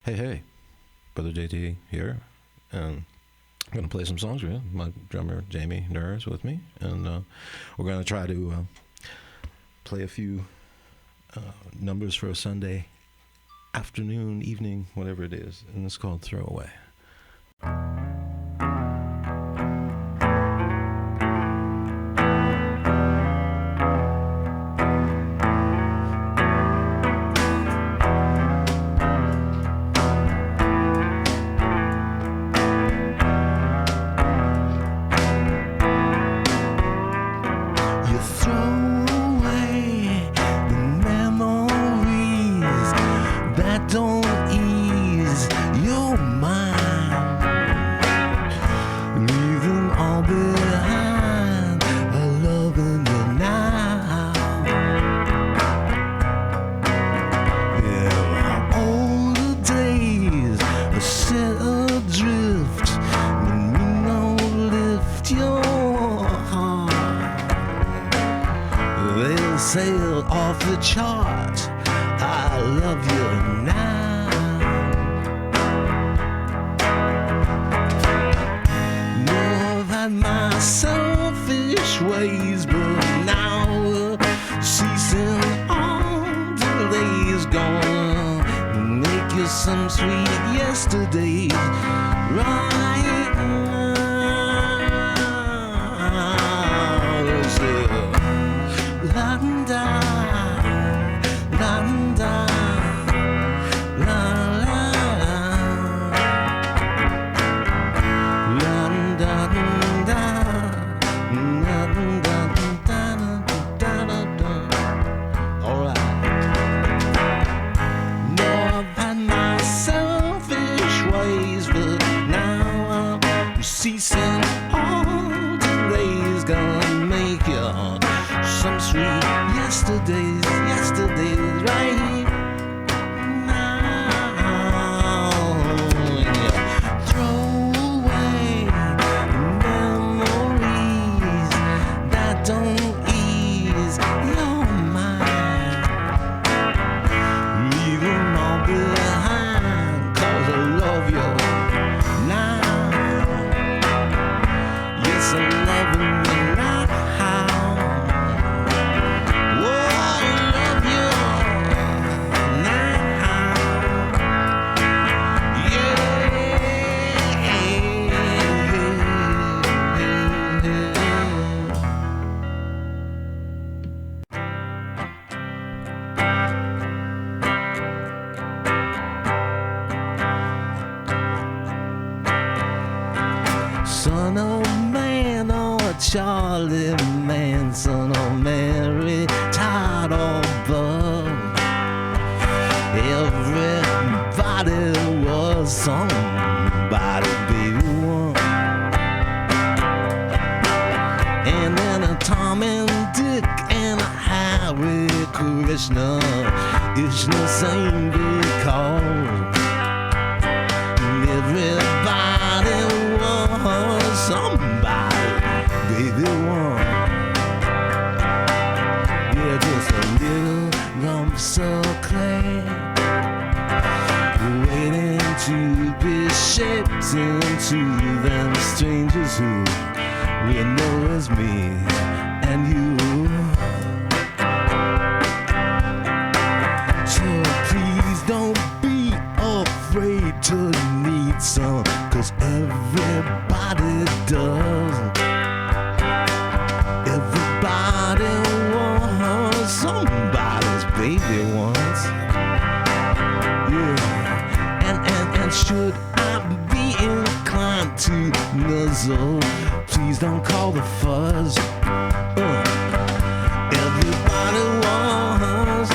Hey, Brother JT here, and I'm going to play some songs for you. My drummer, Jamie Nurse, with me, and we're going to try to play a few numbers for a Sunday afternoon, evening, whatever it is, and it's called Throwaway. Sail off the chart. I love you now. Know I've had my selfish ways, but now we're ceasing all delays. Gonna make you some sweet yesterdays right now. La-da, la-da, la-la, la-da-da, la-da-da-da-da-da-da. All right. No, I've had my selfish ways, but now I'm ceasing all delays. Gonna make you some sweet yesterdays right now. Yeah. Throw away memories that don't ease your mind. Leave them all behind, 'cause I love you now. Yes, I love you now. Son of man or Charlie Manson or Mary Todd or Bug, everybody was somebody, baby, one. And then a Tom and Dick and a Harry Krishna, it's the same because everybody was somebody, baby, one. Yeah, just a little lumps of clay waiting to be shaped into them strangers who we know as me and you. So please don't be afraid to need some, 'cause everybody does. Everybody wants somebody's baby once. Yeah, and should I be inclined to nuzzle, please don't call the fuzz. Everybody wants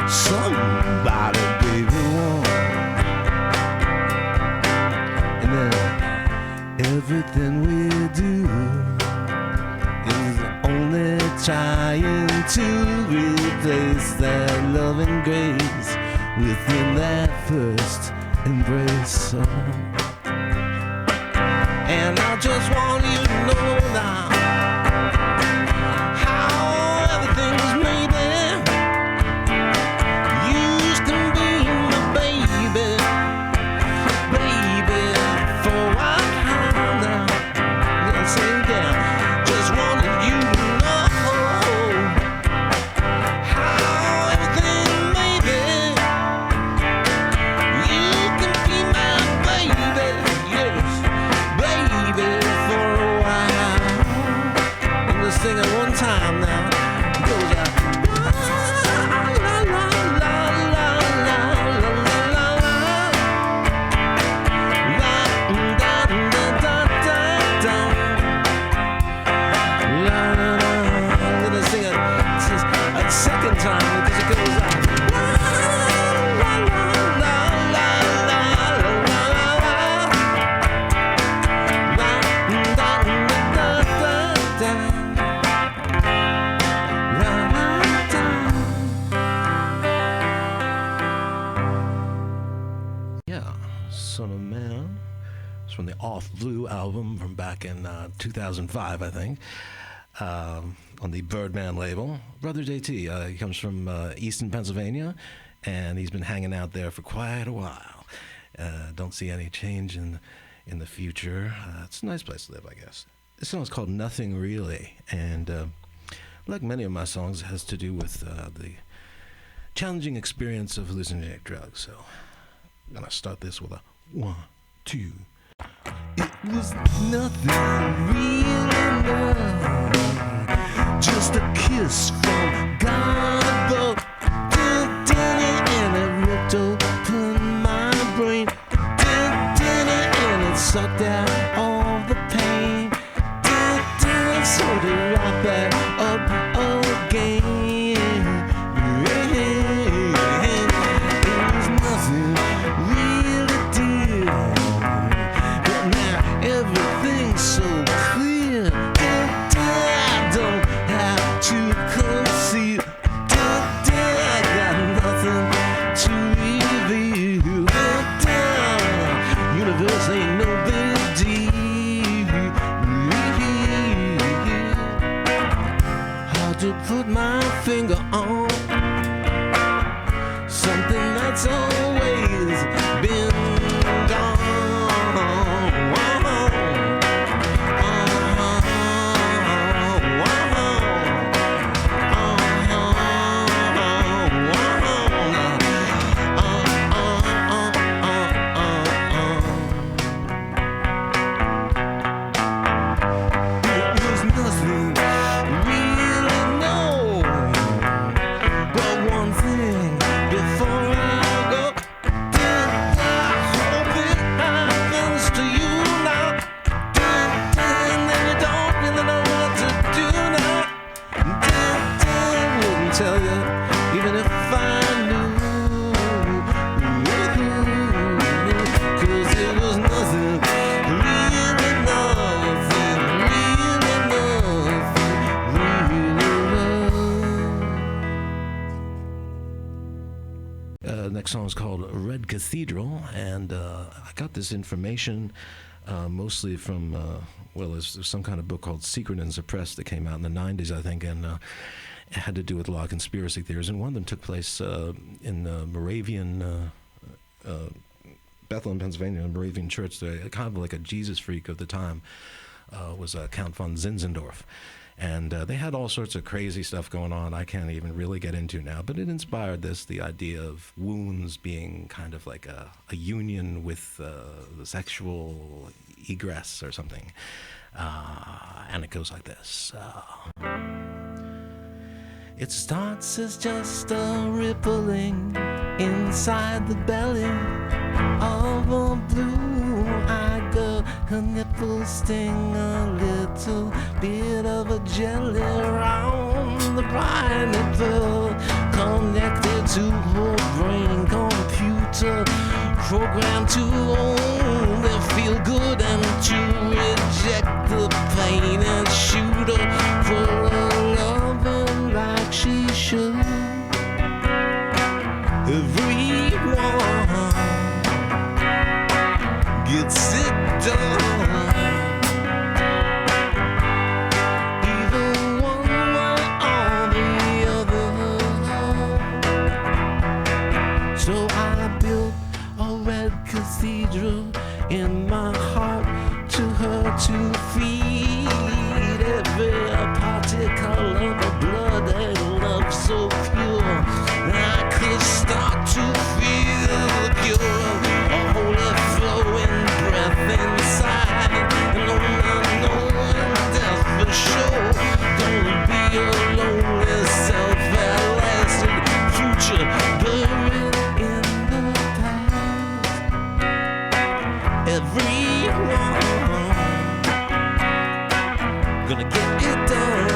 somebody, baby, one. And then everything we do is only trying to replace that loving grace within that first embrace. And I just want you to know now how everything was made there. You used to be my baby. Yeah, Son of Man. It's from the Off Blue album from back in 2005, I think, on the Birdman label. Brother JT, he comes from Easton, Pennsylvania, and he's been hanging out there for quite a while. Don't see any change in the future. It's a nice place to live, I guess. This song is called Nothing Really, and like many of my songs, it has to do with the challenging experience of hallucinogenic drugs. So I'm going to start this with a 1, 2. It was nothing really, no, just a kiss from God above. And it ripped open my brain. And it sucked out all the pain. Sort it right back up again. It was nothing really, dear. But now everything's so clear. I don't have to conceal. I got nothing to reveal. Universe ain't no big deal. Hard to put my finger on something that's always been gone. Next song is called Red Cathedral, and I got this information mostly from, there's some kind of book called Secret and Suppressed that came out in the 90s, I think, and it had to do with a lot of conspiracy theories, and one of them took place in the Moravian, Bethlehem, Pennsylvania, Moravian church. Kind of like a Jesus freak of the time was Count von Zinzendorf. And they had all sorts of crazy stuff going on I can't even really get into now, but it inspired the idea of wounds being kind of like a union with the sexual egress or something. And it goes like this. It starts as just a rippling inside the belly of a blue-eyed girl. Her nipples sting a little bit of a jelly around the bright nipple, connected to her brain computer, programmed to only feel good and to reject the pain and shoot her full of loving like she should. Everyone gets it done, either one way or the other. So I built a red cathedral in my heart to her to feed every particle of the blood and love so pure I could start to feel pure. A holy flowing breath inside, and knowing death for sure. Don't be a lonely self-lasting future buried in the past. Everyone gonna get it done.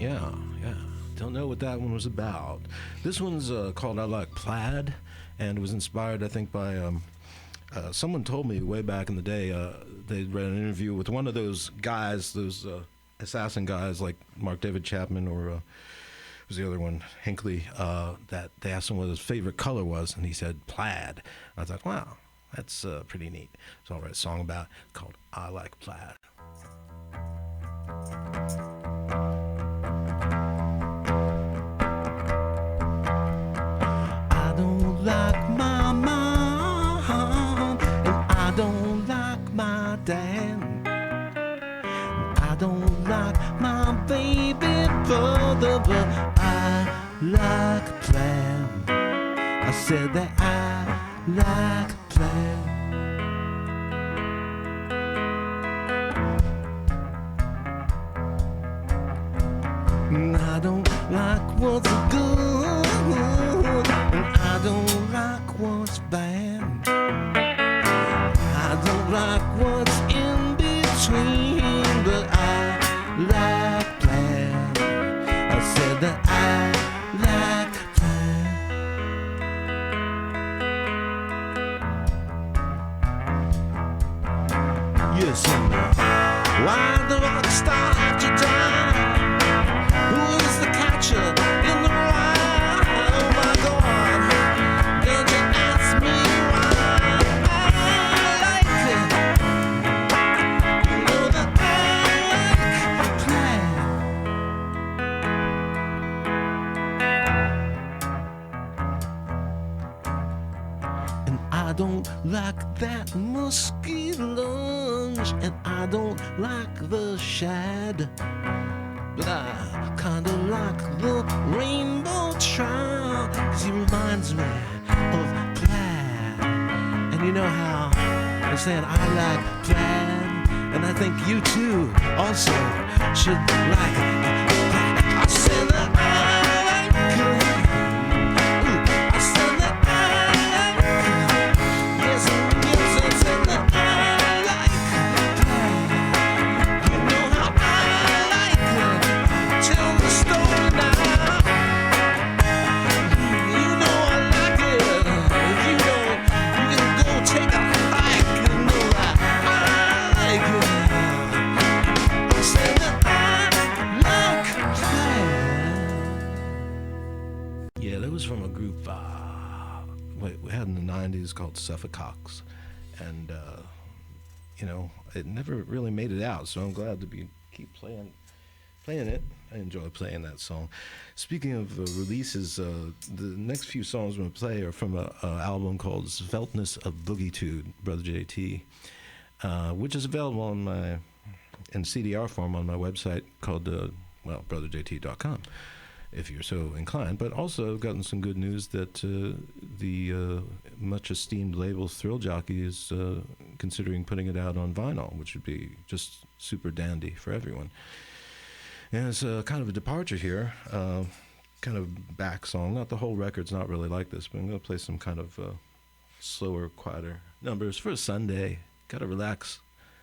Yeah. Don't know what that one was about. This one's called I Like Plaid, and it was inspired, I think, by someone told me way back in the day, they read an interview with one of those guys, those assassin guys like Mark David Chapman or was the other one, Hinckley, that they asked him what his favorite color was, and he said plaid. I was like, wow, that's pretty neat. So I'll write a song about it called I Like Plaid. I don't like my mom, and I don't like my dad. I don't like my baby brother, but I like plaid. I said that I like plaid. And I don't like what's good, and I don't like what's bad. I don't like what's in between, but I like plaid. I said that I like plaid. Yes, and why the rock star have to die? Who is the catcher in the ride? Oh my God, don't you ask me why I like it. You know that I like plaid. And I don't like that musky lunch, and I don't like the shad. But I kinda like the rainbow trout, 'cause he reminds me of plaid. And you know how I said I like plaid, and I think you too also should like plaid. I said that I like it. Ooh, I said that I like it. Yes, I said that I like plaid. You know how I like it. Tell the story now. You know I like it. You know you can go take a hike. You know I like it. I said that I like plaid. Yeah, that was from a group we had in the 90s called Suffocox, and you know, it never really made it out, so I'm glad to keep playing it. I enjoy playing that song. Speaking of releases, the next few songs I'm going to play are from an album called Sveltness of Boogie-Tude, Brother JT, which is available in CDR form on my website called, brotherjt.com, if you're so inclined. But also I've gotten some good news that the much esteemed label Thrill Jockey is considering putting it out on vinyl, which would be just super dandy for everyone. And it's kind of a departure here, kind of back song. Not the whole record's not really like this, but I'm going to play some kind of slower, quieter numbers for a Sunday. Got to relax,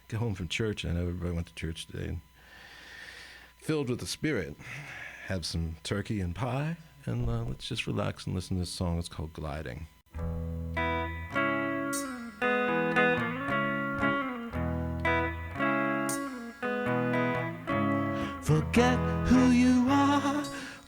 get home from church. I know everybody went to church today. And filled with the Spirit. Have some turkey and pie, and let's just relax and listen to this song. It's called Gliding. Forget who you are,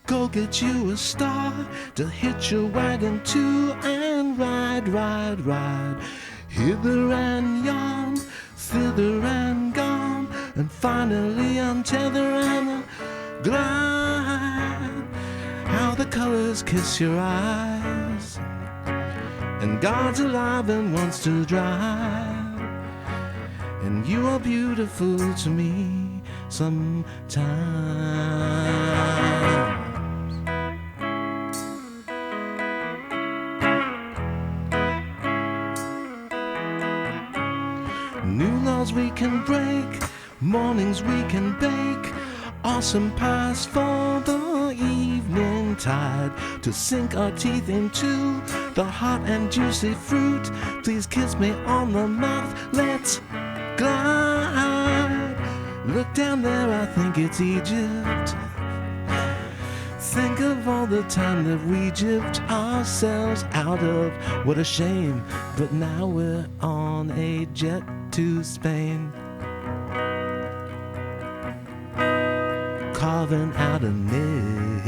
go get you a star to hitch your wagon to and ride, ride, ride. Hither and yon, thither and gone, and finally untether and glide. How the colors kiss your eyes, and God's alive and wants to drive, and you are beautiful to me sometimes. New laws we can break, mornings we can bake, awesome pies for the evening tide, to sink our teeth into the hot and juicy fruit. Please kiss me on the mouth, let's glide. Look down there, I think it's Egypt. think of all the time that we gypped ourselves out of. What a shame, but now we're on a jet to Spain, carving out a niche,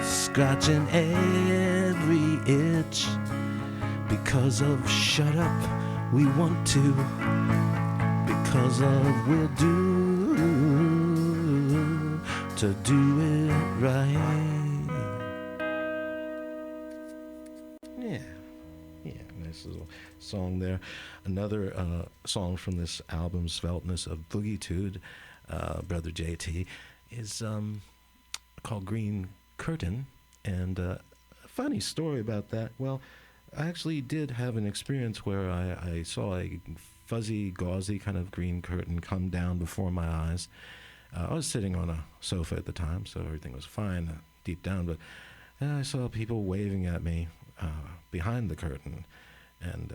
scratching every itch, because of shut up we want to, because of we're due to do it right. Yeah, nice little song there. Another song from this album, Sveltness of Boogie-Tude, Brother JT, is called Green Curtain. And a funny story about that, well, I actually did have an experience where I saw a fuzzy, gauzy kind of green curtain come down before my eyes. I was sitting on a sofa at the time, so everything was fine deep down, but I saw people waving at me behind the curtain. And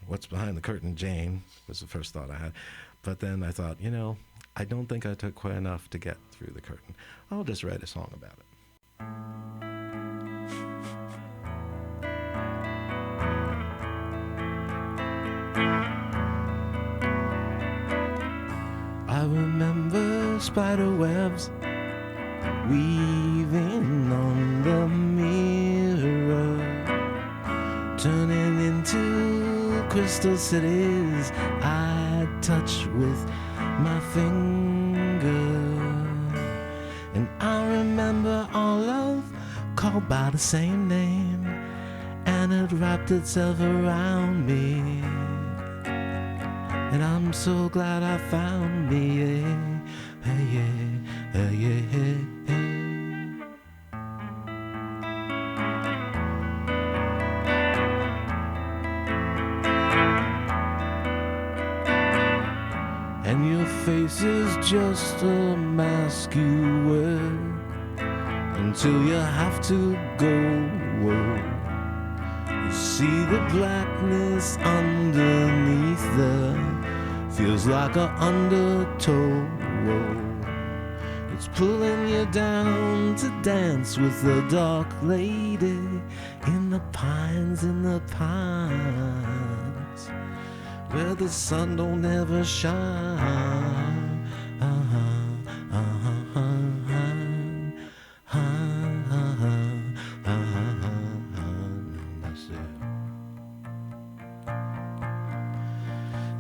what's behind the curtain, Jane, was the first thought I had. But then I thought, you know, I don't think I took quite enough to get through the curtain. I'll just write a song about it. I remember spider webs weaving on the mirror, turning into crystal cities I touch with my finger. And I remember all love called by the same name, and it wrapped itself around me. And I'm so glad I found me, And your face is just a mask you wear until you have to go. You see the blackness underneath there, feels like an undertow. It's pulling you down to dance with the dark lady in the pines, where the sun don't ever shine.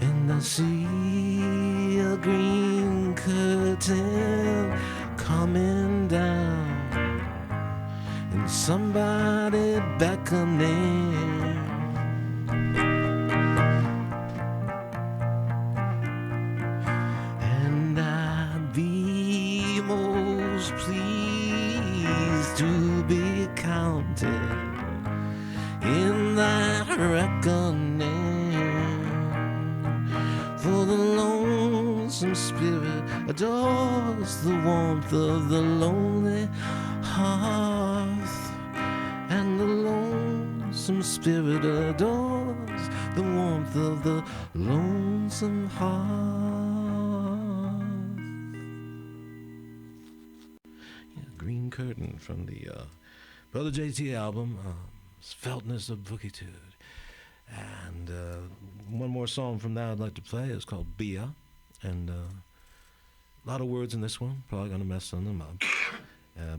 And I see a green curtain coming down, and somebody beckoning. And I'd be most pleased to be counted in that reckoning. For the lonesome spirit adores the warmth of the lonely hearth, and the lonesome spirit adores the warmth of the lonesome hearth. Yeah, Green Curtain from the Brother JT album, Sveltness of Boogie-Tude. And one more song from that I'd like to play is called Bia. And a lot of words in this one, probably going to mess some of them up.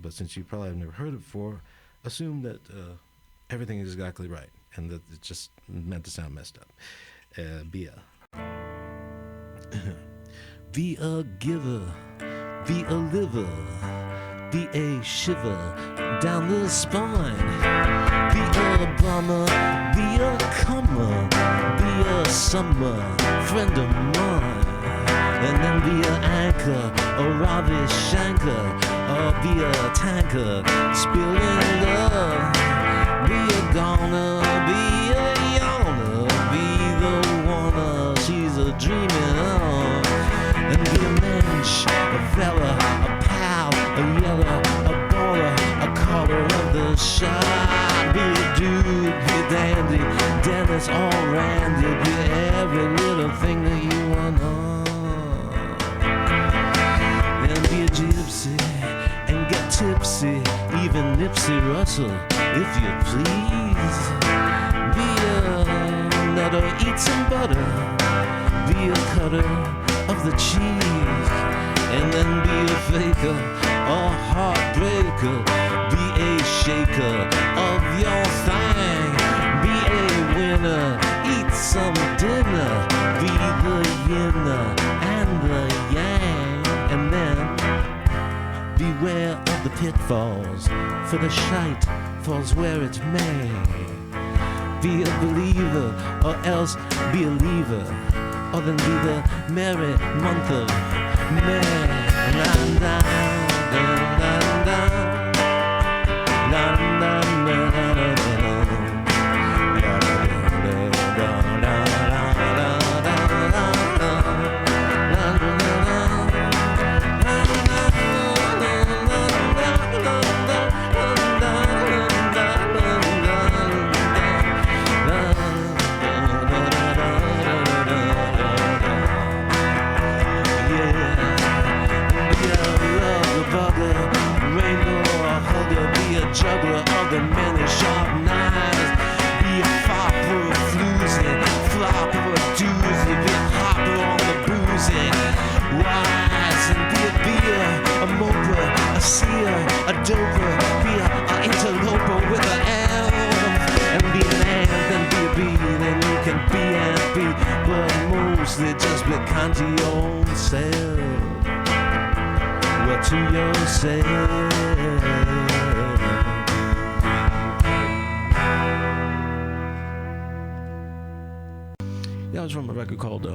But since you probably have never heard it before, assume that everything is exactly right and that it's just meant to sound messed up. Bia. Be a giver, be a liver, be a shiver down the spine. Be a bummer, be a comer, be a summer friend of mine. And then be an anchor, a Robbie Shanker, or be a tanker, spilling love. Be a goner, be a yawner, be the one she's a dreaming of. And be a mensch, a fella, a pal, a yeller, a baller, a caller of the shot. Be a dude, be a dandy, Dennis or Randy, be every little thing that you want. And be a gypsy, and tipsy, even Nipsey Russell, if you please. Be a nutter, eat some butter, be a cutter of the cheese, and then be a faker, a heartbreaker, be a shaker of your thing, be a winner, eat some dinner, be the yin and the yang, and then beware of the pitfalls, for the shite falls where it may. Be a believer, or else be a leaver, or then be the merry month of May. La la la la la la la la la. Juggler of the many sharp knives. Be a fopper of floozy, flopper of doozy. Be a hopper on the boozy. Wise and be a beer, a moper, a seer, a doper. Be a interloper with an elf. And be an ant and be a bee. Then you can be and be, but mostly just be kind to your own self. Well, to yourself. That was from a record called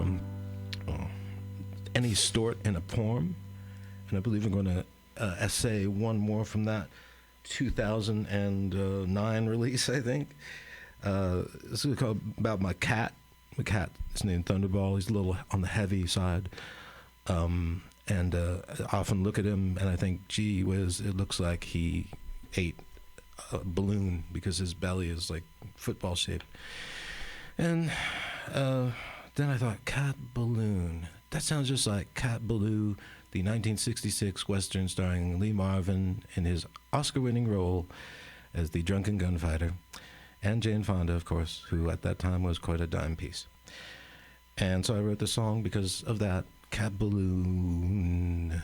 Any Stort in a Poem, and I believe I'm going to essay one more from that 2009 release, I think. This is called about my cat. My cat is named Thunderball. He's a little on the heavy side, and I often look at him and I think, gee whiz, it looks like he ate a balloon because his belly is like football shaped. And then I thought, Cat Balloon. That sounds just like Cat Ballou, the 1966 Western starring Lee Marvin in his Oscar-winning role as the drunken gunfighter, and Jane Fonda, of course, who at that time was quite a dime piece. And so I wrote the song because of that, Cat Balloon.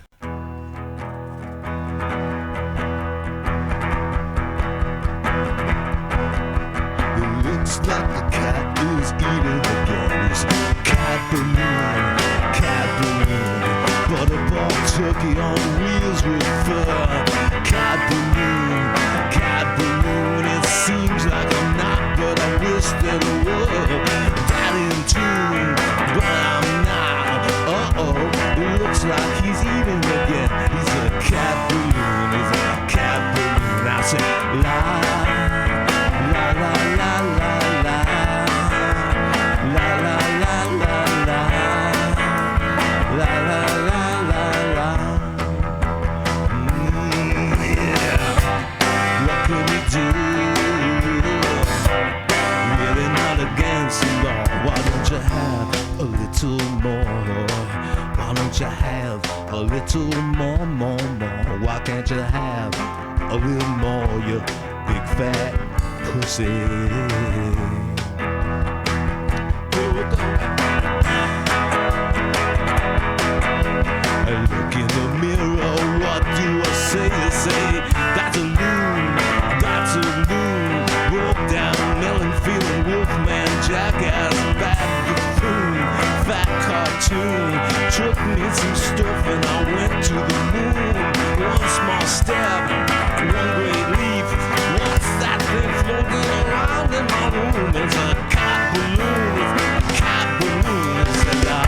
Looks like the cat is eating again. It's cat balloon, butterball turkey on wheels with fur. Cat balloon, it seems like I'm not, but I wish that I were. That in tune, but I'm not. Looks like he's eating again. He's a cat balloon, he's a cat balloon. I say, la, la, la, la, la. Have a little more. Why can't you have a little more, you big fat pussy? I look in the mirror, what do I say? I say, that's a loon, wolf down, melon feeling wolfman, jackass, bad buffoon, fat cartoon. Took me some stuff and I went to the moon. One small step, one great leap. What's that thing floating around in my room? It's a cat balloon, it's a cat balloon. It's a la,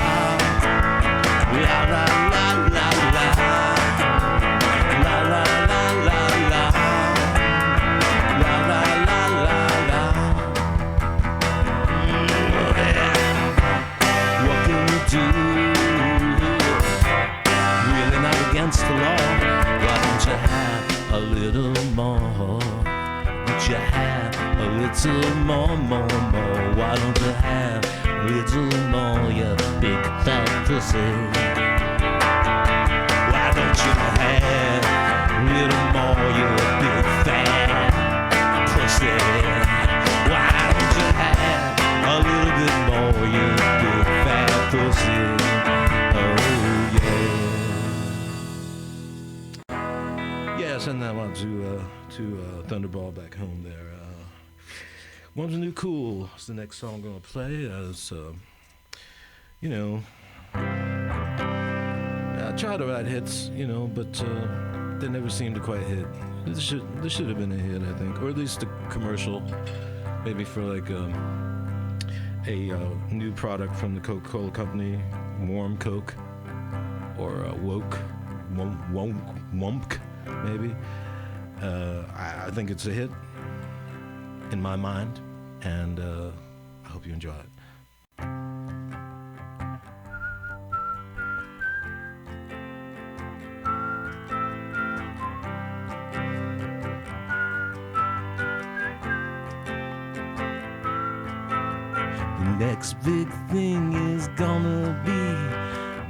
la la la la la, la la la la la, la la la la la. Yeah. What can we do? Against the law, why don't you have a little more? Don't you have a little more? Why don't you have a little more, you big fat pussy? Why don't you have a little more? Yeah, send that one to Thunderball back home there. One's a New Cool. It's the next song I'm gonna play. I try to write hits, but they never seem to quite hit. This should have been a hit, I think, or at least a commercial, maybe for like a new product from the Coca-Cola company, Warm Coke, or Woke, Womp, maybe. I think it's a hit in my mind, and I hope you enjoy it. The next big thing is gonna be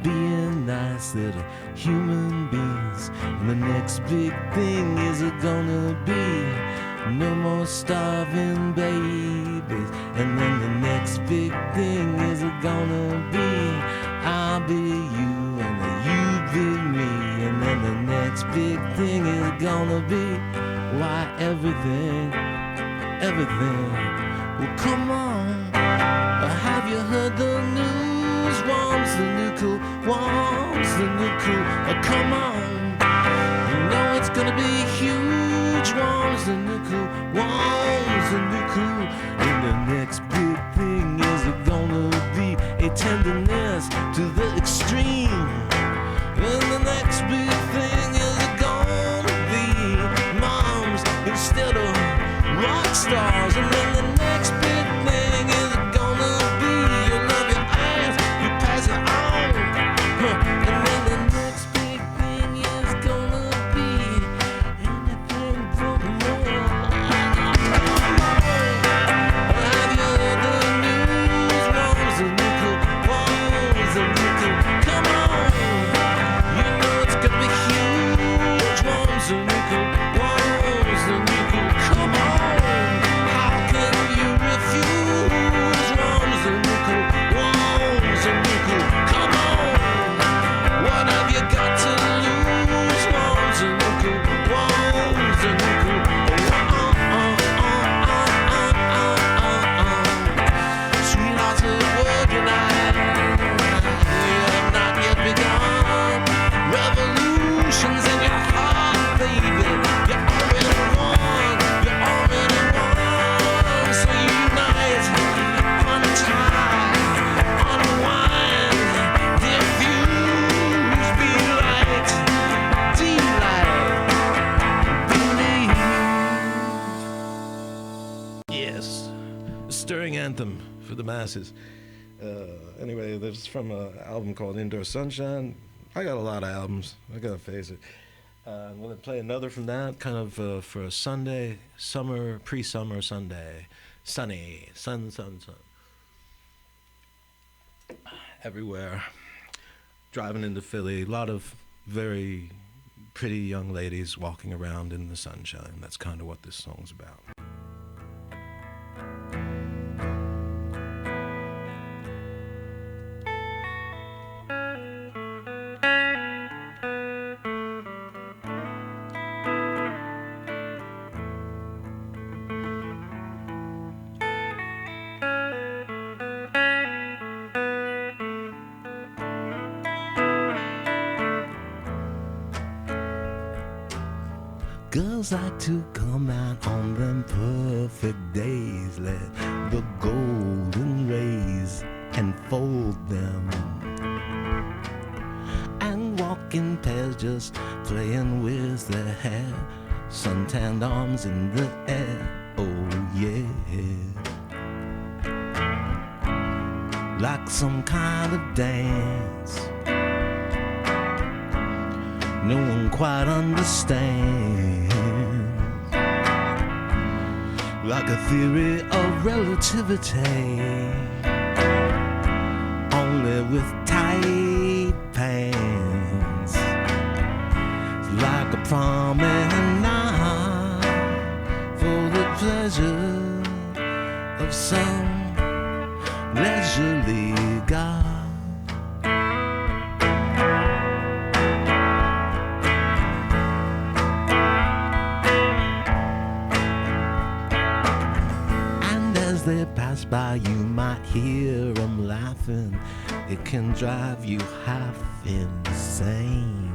being nice little human beings. And the next big thing is gonna be no more starving babies. And then the next big thing is gonna be I'll be you and you be me. And then the next big thing is gonna be why everything well, come on. Have you heard the news? Warm's the new cool, warm's the new cool. Oh, come on. You know it's gonna be huge. Warm's the new cool, warm's the new cool. And the next big thing is gonna be a tenderness to the extreme. And the next big thing is gonna be moms instead of rock stars. And then the next big thing is gonna be you love your ass, you pass it on. And then the next big thing is gonna be anything but more. Have you heard the news? Warm's a nickel, warm's a nickel. Come on, you know it's gonna be huge. Warm's a nickel, warm's a nickel. Come on. Anthem for the masses. Anyway, this is from an album called Indoor Sunshine. I got a lot of albums, I gotta face it. I'm gonna play another from that, kind of for a Sunday, pre-summer Sunday. Sunny, sun. Everywhere. Driving into Philly, a lot of very pretty young ladies walking around in the sunshine. That's kind of what this song's about. Girls like to come out on them perfect days, let the golden rays enfold them, and walk in pairs just playing with their hair, suntanned arms in the air, oh yeah. Like some kind of dance no one quite understands, like a theory of relativity, only with tight pants, like a promenade for the pleasure of some leisurely god. pass by, you might hear them laughing. It can drive you half insane.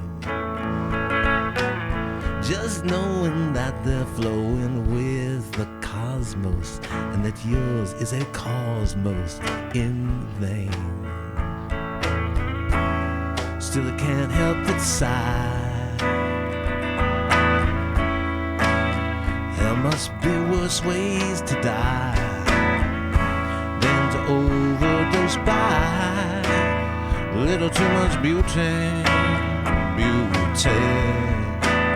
Just knowing that they're flowing with the cosmos, and that yours is a cosmos in vain. Still I can't help but sigh. There must be worse ways to die than to overdose by a little too much beauty, beauty.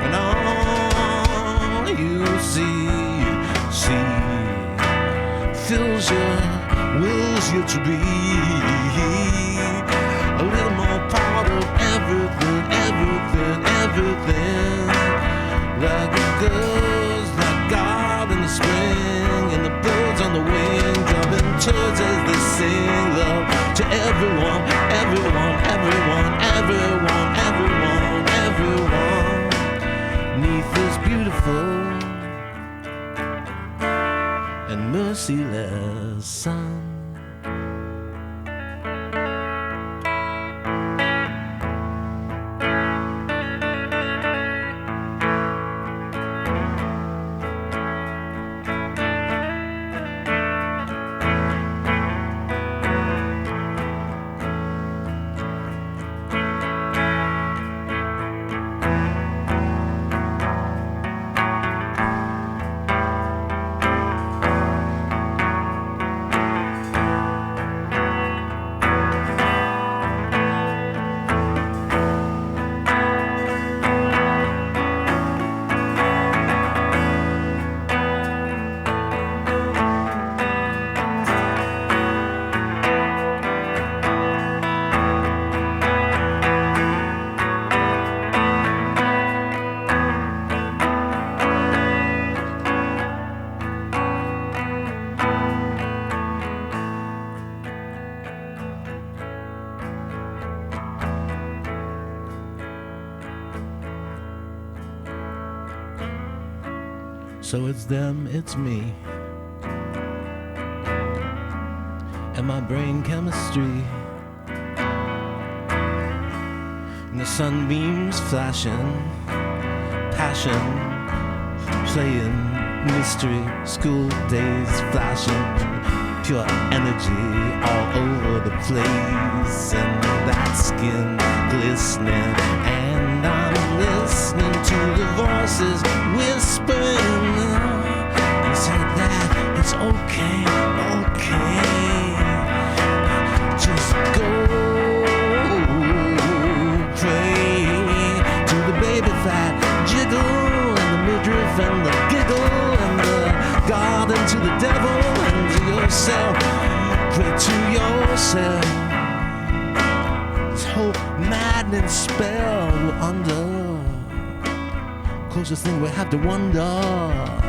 And all you see fills your, wills you to be a little more part of everything, everything, everything. Like it goes, like God in the spring, and the birds on the wing, drumming turds as they sing love to everyone, everyone, everyone, everyone, everyone, everyone. Neath this beautiful and merciless sun. So it's them, it's me, and my brain chemistry, and the sunbeams flashing, passion, playing, mystery, school days flashing, pure energy all over the place, and that skin glistening, and I'm listening to the voices whispering. He said that it's okay, okay, just go pray to the baby fat jiggle, and the midriff and the giggle, and the God and to the devil and to yourself. Pray to yourself. This whole maddening spell we're under, closest thing we have to wonder.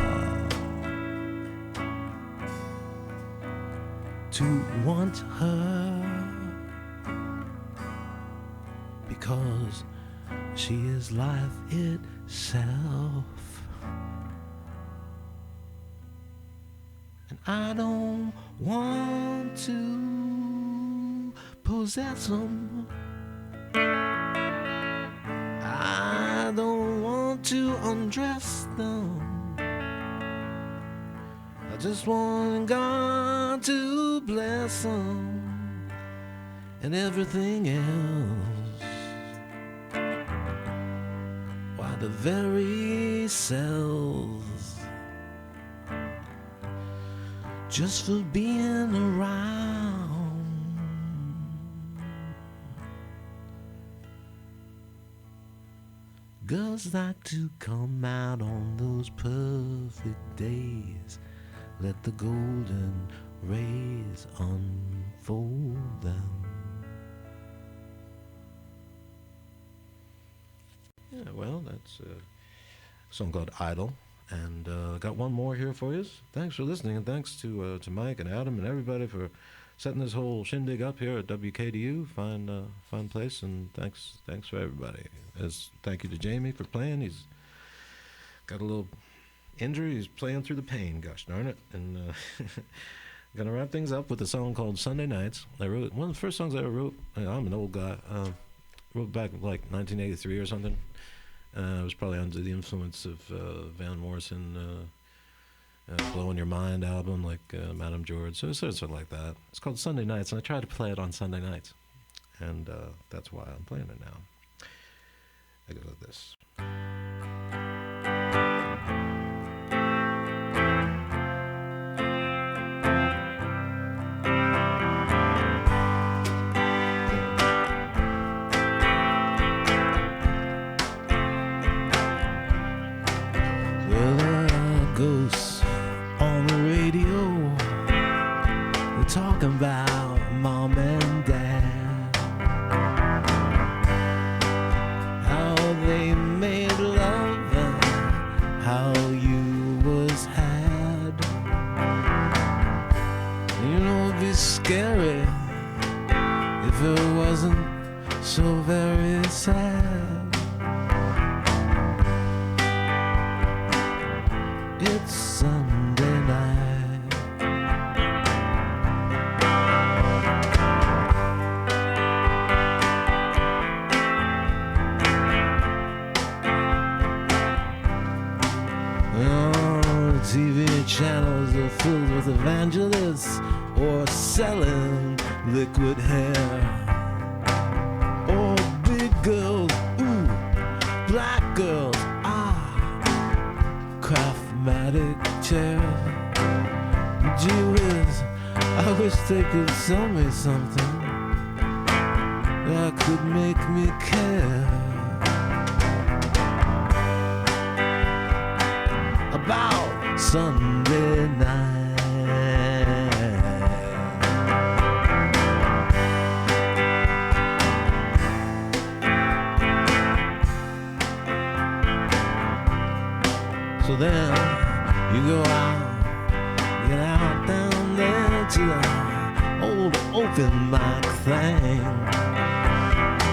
To want her because she is life itself. And I don't want to possess them. I don't want to undress them. I just want God to bless them and everything else, while the very cells, just for being around, girls like to come out on those perfect days. Let the golden rays unfold them. Yeah, well, that's a song called Idyll. And got one more here for you. Thanks for listening, and thanks to Mike and Adam and everybody for setting this whole shindig up here at W.K.D.U. Fine place, and thanks for everybody. Thank you to Jamie for playing. He's got a little injury. He's playing through the pain, gosh darn it. And Gonna wrap things up with a song called Sunday Nights. I wrote one of the first songs I ever wrote. I'm an old guy. Wrote back like 1983 or something. It was probably under the influence of Van Morrison, Blowing Your Mind album, like Madame George. So it's sort of like that. It's called Sunday Nights, and I try to play it on Sunday nights. And that's why I'm playing it now. I go like this. Talking about mom and dad, how they made love and how you was had. You know, it'd be scary if it wasn't so very sad. It's Sunday night. TV channels are filled with evangelists or selling liquid hair, or big girls, ooh, black girls, Craftmatic chairs. Gee whiz, I wish they could sell me something that could make me care about Sunday night. So then you go out, get out down there to the old open mic thing.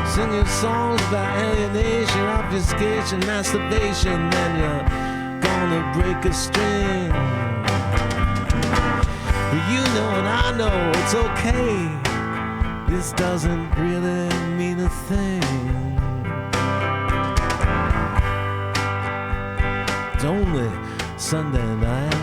Sing your songs about alienation, obfuscation, masturbation, then you're gonna break a string. But you know and I know it's okay. This doesn't really mean a thing. It's only Sunday night.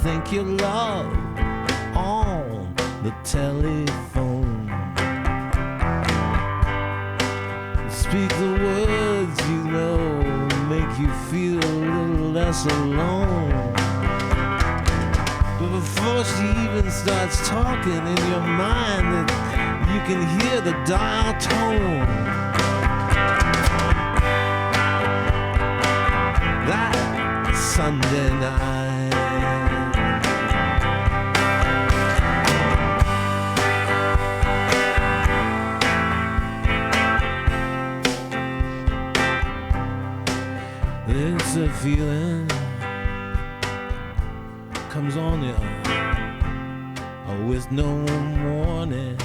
Think you love on the telephone. Speak the words you know, make you feel a little less alone. But before she even starts talking in your mind, that you can hear the dial tone. That Sunday night. It's a feeling comes on you with no warning,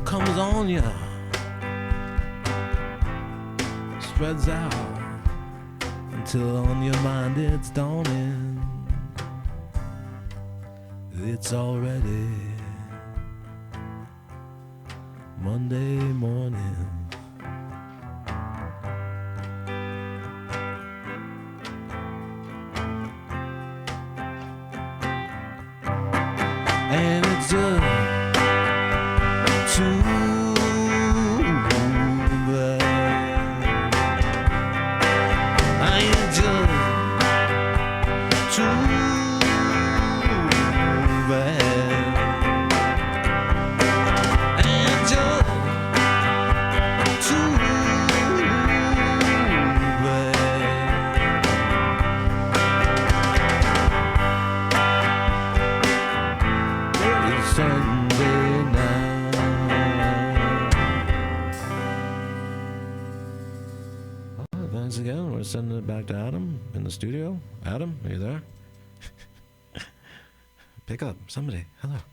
comes on you, spreads out until on your mind it's dawning. It's already Monday morning. And it's just too bad. I ain't just too bad. And just too Sunday night. Oh, thanks again. We're sending it back to Adam in the studio. Adam, are you there? Pick up. Somebody. Hello.